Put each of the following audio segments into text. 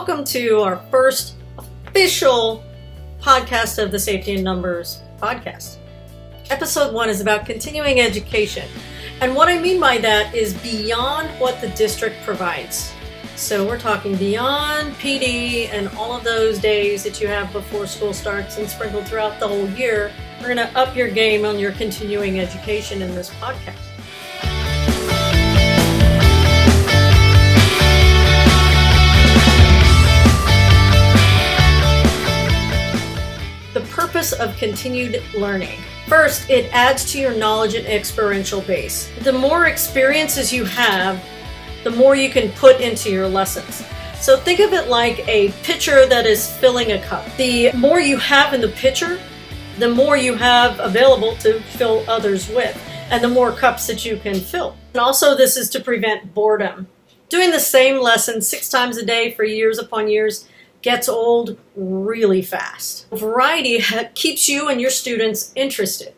Welcome to our first official podcast of the Safety in Numbers podcast. Episode 1 is about continuing education. And what I mean by that is beyond what the district provides. So we're talking beyond PD and all of those days that you have before school starts and sprinkled throughout the whole year. We're going to up your game on your continuing education in this podcast. The purpose of continued learning. First, it adds to your knowledge and experiential base. The more experiences you have, the more you can put into your lessons. So think of it like a pitcher that is filling a cup. The more you have in the pitcher, the more you have available to fill others with, and the more cups that you can fill. And also this is to prevent boredom. Doing the same lesson 6 times a day for years upon years gets old really fast. Variety keeps you and your students interested.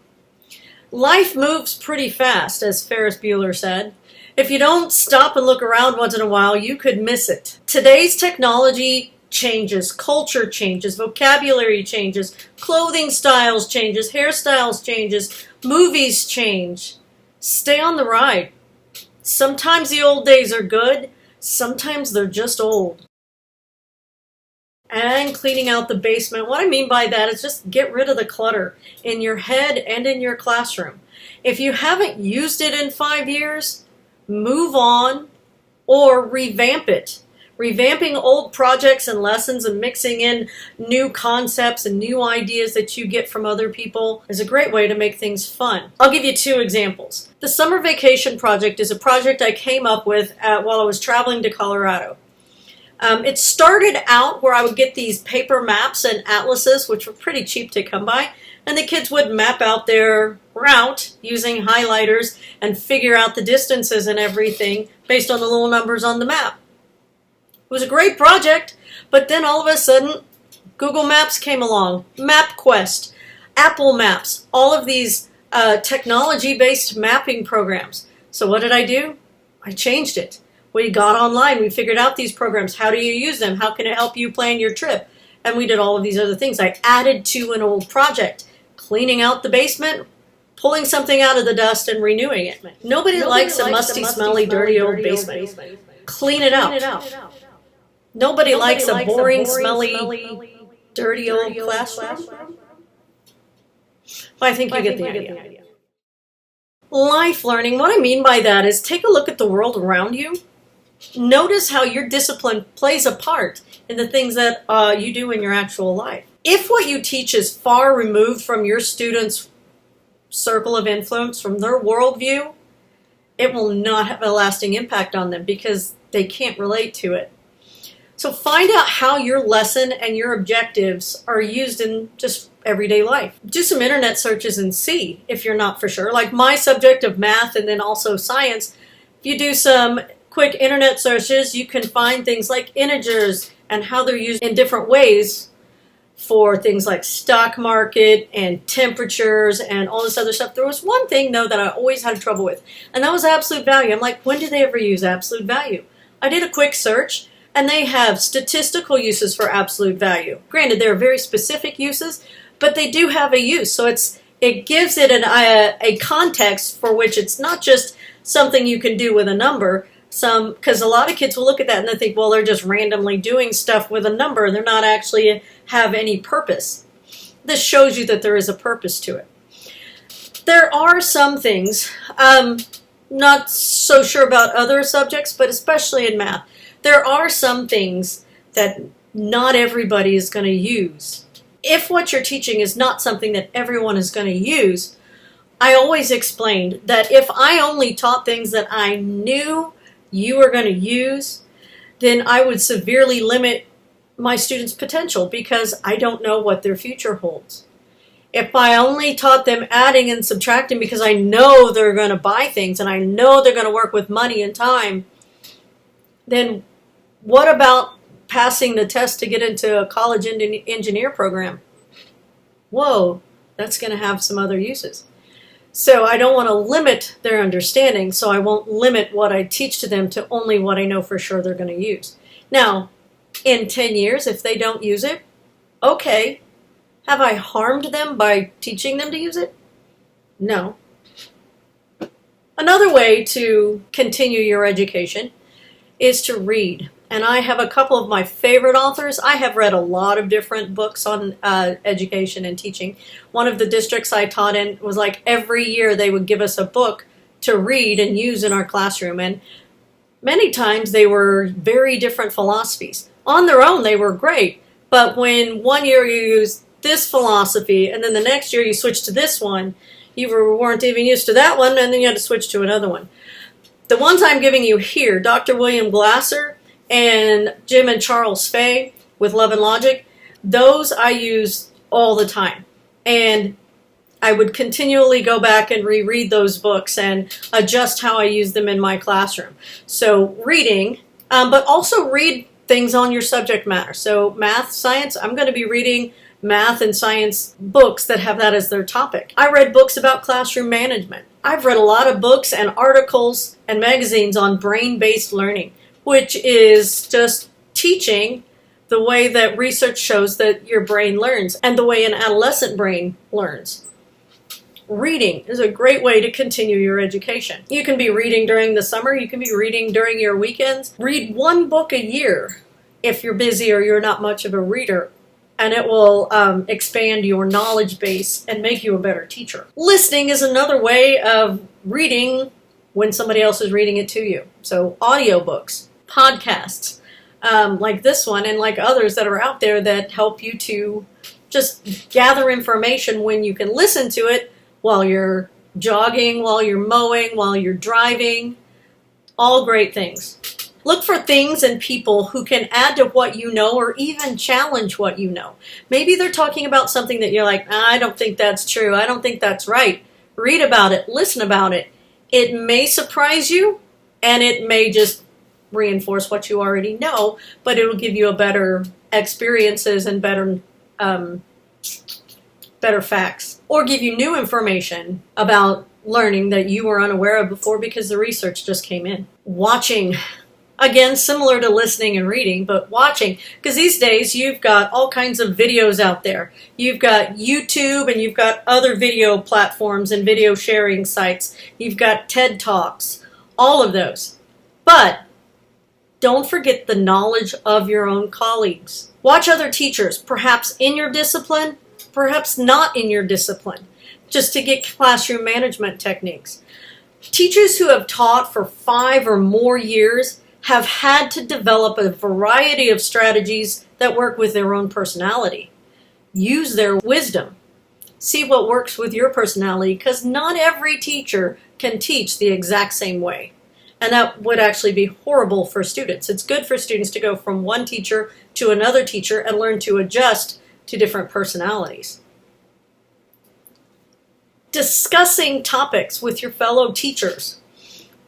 Life moves pretty fast, as Ferris Bueller said. If you don't stop and look around once in a while, you could miss it. Today's technology changes, culture changes, vocabulary changes, clothing styles changes, hairstyles changes, movies change. Stay on the ride. Sometimes the old days are good, sometimes they're just old. And cleaning out the basement. What I mean by that is just get rid of the clutter in your head and in your classroom. If you haven't used it in 5 years, move on or revamp it. Revamping old projects and lessons and mixing in new concepts and new ideas that you get from other people is a great way to make things fun. I'll give you 2 examples. The summer vacation project is a project I came up with while I was traveling to Colorado. It started out where I would get these paper maps and atlases, which were pretty cheap to come by, and the kids would map out their route using highlighters and figure out the distances and everything based on the little numbers on the map. It was a great project, but then all of a sudden, Google Maps came along, MapQuest, Apple Maps, all of these technology-based mapping programs. So what did I do? I changed it. We got online, we figured out these programs. How do you use them? How can it help you plan your trip? And we did all of these other things. I added to an old project, cleaning out the basement, pulling something out of the dust and renewing it. Nobody likes a musty, smelly, dirty old basement. Clean it out. Nobody likes a boring, smelly, dirty old classroom. Well, I think you get the idea. Life learning, what I mean by that is take a look at the world around you. Notice how your discipline plays a part in the things that you do in your actual life. If what you teach is far removed from your students' circle of influence, from their worldview, it will not have a lasting impact on them because they can't relate to it. So find out how your lesson and your objectives are used in just everyday life. Do some internet searches and see if you're not for sure. Like my subject of math and then also science, if you do some quick internet searches, you can find things like integers and how they're used in different ways for things like stock market and temperatures and all this other stuff. There was one thing, though, that I always had trouble with, and that was absolute value. I'm like, when did they ever use absolute value? I did a quick search, and they have statistical uses for absolute value. Granted, there are very specific uses, but they do have a use. So it gives it a context for which it's not just something you can do with a number. Because a lot of kids will look at that and they think, well, they're just randomly doing stuff with a number. They're not actually have any purpose. This shows you that there is a purpose to it. There are some things, not so sure about other subjects, but especially in math, there are some things that not everybody is going to use. If what you're teaching is not something that everyone is going to use, I always explained that if I only taught things that I knew you were going to use, then I would severely limit my students' potential because I don't know what their future holds. If I only taught them adding and subtracting because I know they're going to buy things and I know they're going to work with money and time, then what about passing the test to get into a college engineer program? Whoa, that's going to have some other uses. So I don't want to limit their understanding, so I won't limit what I teach to them to only what I know for sure they're going to use. Now, in 10 years if they don't use it. Okay. Have I harmed them by teaching them to use it? No. Another way to continue your education is to read. And I have a couple of my favorite authors. I have read a lot of different books on education and teaching. One of the districts I taught in was like every year they would give us a book to read and use in our classroom. And many times they were very different philosophies. On their own, they were great. But when one year you used this philosophy and then the next year you switched to this one, you weren't even used to that one, and then you had to switch to another one. The ones I'm giving you here, Dr. William Glasser and Jim and Charles Faye with Love and Logic, those I use all the time. And I would continually go back and reread those books and adjust how I use them in my classroom. So reading, but also read things on your subject matter. So math, science, I'm going to be reading math and science books that have that as their topic. I read books about classroom management. I've read a lot of books and articles and magazines on brain-based learning, which is just teaching the way that research shows that your brain learns and the way an adolescent brain learns. Reading is a great way to continue your education. You can be reading during the summer, you can be reading during your weekends. Read one book a year if you're busy or you're not much of a reader, and it will expand your knowledge base and make you a better teacher. Listening is another way of reading when somebody else is reading it to you. So audiobooks, podcasts, like this one and like others that are out there that help you to just gather information when you can listen to it while you're jogging, while you're mowing, while you're driving. All great things. Look for things and people who can add to what you know or even challenge what you know. Maybe they're talking about something that you're like, I don't think that's true. I don't think that's right. Read about it. Listen about it. It may surprise you, and it may just reinforce what you already know, but it will give you a better experiences and better facts, or give you new information about learning that you were unaware of before because the research just came in. Watching. Again, similar to listening and reading, but watching, because these days you've got all kinds of videos out there. You've got YouTube and you've got other video platforms and video sharing sites. You've got TED Talks, all of those. But don't forget the knowledge of your own colleagues. Watch other teachers, perhaps in your discipline, perhaps not in your discipline, just to get classroom management techniques. Teachers who have taught for 5 or more years have had to develop a variety of strategies that work with their own personality. Use their wisdom. See what works with your personality, because not every teacher can teach the exact same way. And that would actually be horrible for students. It's good for students to go from one teacher to another teacher and learn to adjust to different personalities. Discussing topics with your fellow teachers.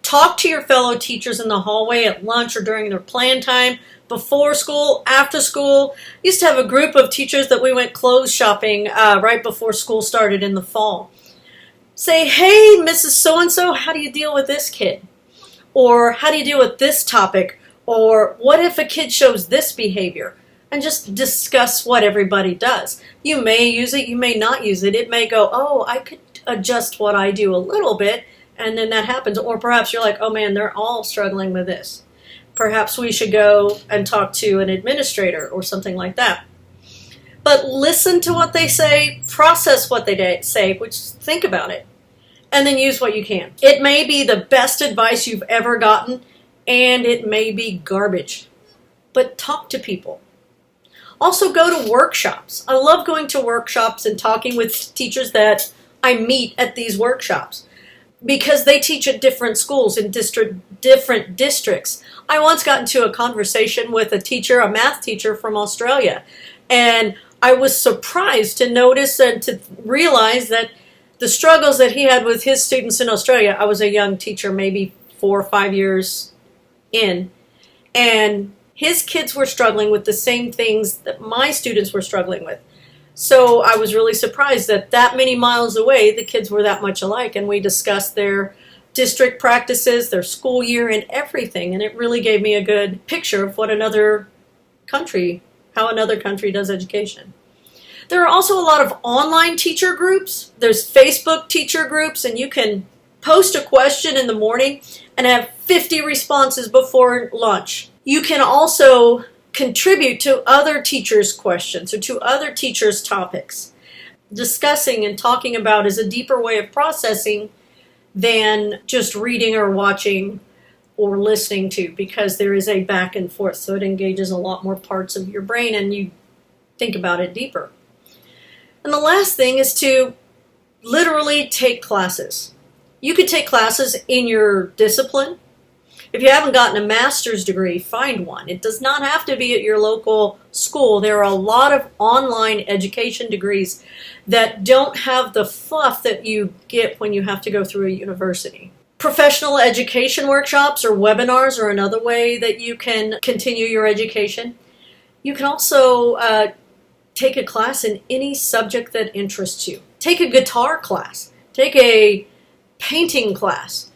Talk to your fellow teachers in the hallway, at lunch, or during their plan time, before school, after school. I used to have a group of teachers that we went clothes shopping right before school started in the fall. Say, hey, Mrs. So-and-so, how do you deal with this kid? Or how do you deal with this topic? Or what if a kid shows this behavior? And just discuss what everybody does. You may use it, you may not use it. It may go, oh, I could adjust what I do a little bit, and then that happens. Or perhaps you're like, oh man, they're all struggling with this. Perhaps we should go and talk to an administrator or something like that. But listen to what they say, process what they say, which think about it, and then use what you can. It may be the best advice you've ever gotten, and it may be garbage. But talk to people. Also go to workshops. I love going to workshops and talking with teachers that I meet at these workshops, because they teach at different schools in different districts. I once got into a conversation with a teacher, a math teacher from Australia, and I was surprised to notice and to realize that the struggles that he had with his students in Australia. I was a young teacher, maybe 4 or 5 years in, and his kids were struggling with the same things that my students were struggling with. So I was really surprised that many miles away, the kids were that much alike, and we discussed their district practices, their school year, and everything, and it really gave me a good picture of what another country, how another country does education. There are also a lot of online teacher groups. There's Facebook teacher groups, and you can post a question in the morning and have 50 responses before lunch. You can also contribute to other teachers' questions or to other teachers' topics. Discussing and talking about is a deeper way of processing than just reading or watching or listening to, because there is a back and forth, so it engages a lot more parts of your brain and you think about it deeper. And the last thing is to literally take classes. You could take classes in your discipline. If you haven't gotten a master's degree, find one. It does not have to be at your local school. There are a lot of online education degrees that don't have the fluff that you get when you have to go through a university. Professional education workshops or webinars are another way that you can continue your education. You can also take a class in any subject that interests you. Take a guitar class. Take a painting class.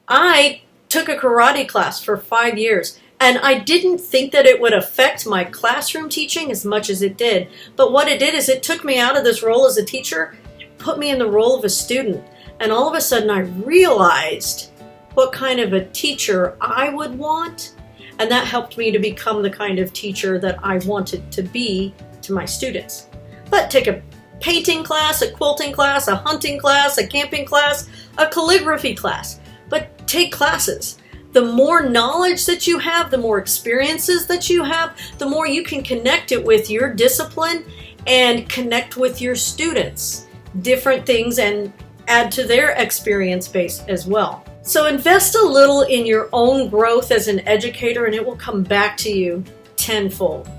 I took a karate class for 5 years, and I didn't think that it would affect my classroom teaching as much as it did. But what it did is it took me out of this role as a teacher, put me in the role of a student, and all of a sudden I realized what kind of a teacher I would want, and that helped me to become the kind of teacher that I wanted to be to my students. But take a painting class, a quilting class, a hunting class, a camping class, a calligraphy class. But take classes. The more knowledge that you have, the more experiences that you have, the more you can connect it with your discipline and connect with your students. Different things and add to their experience base as well. So invest a little in your own growth as an educator and it will come back to you tenfold.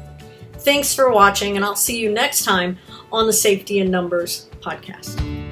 Thanks for watching, and I'll see you next time on the Safety in Numbers podcast.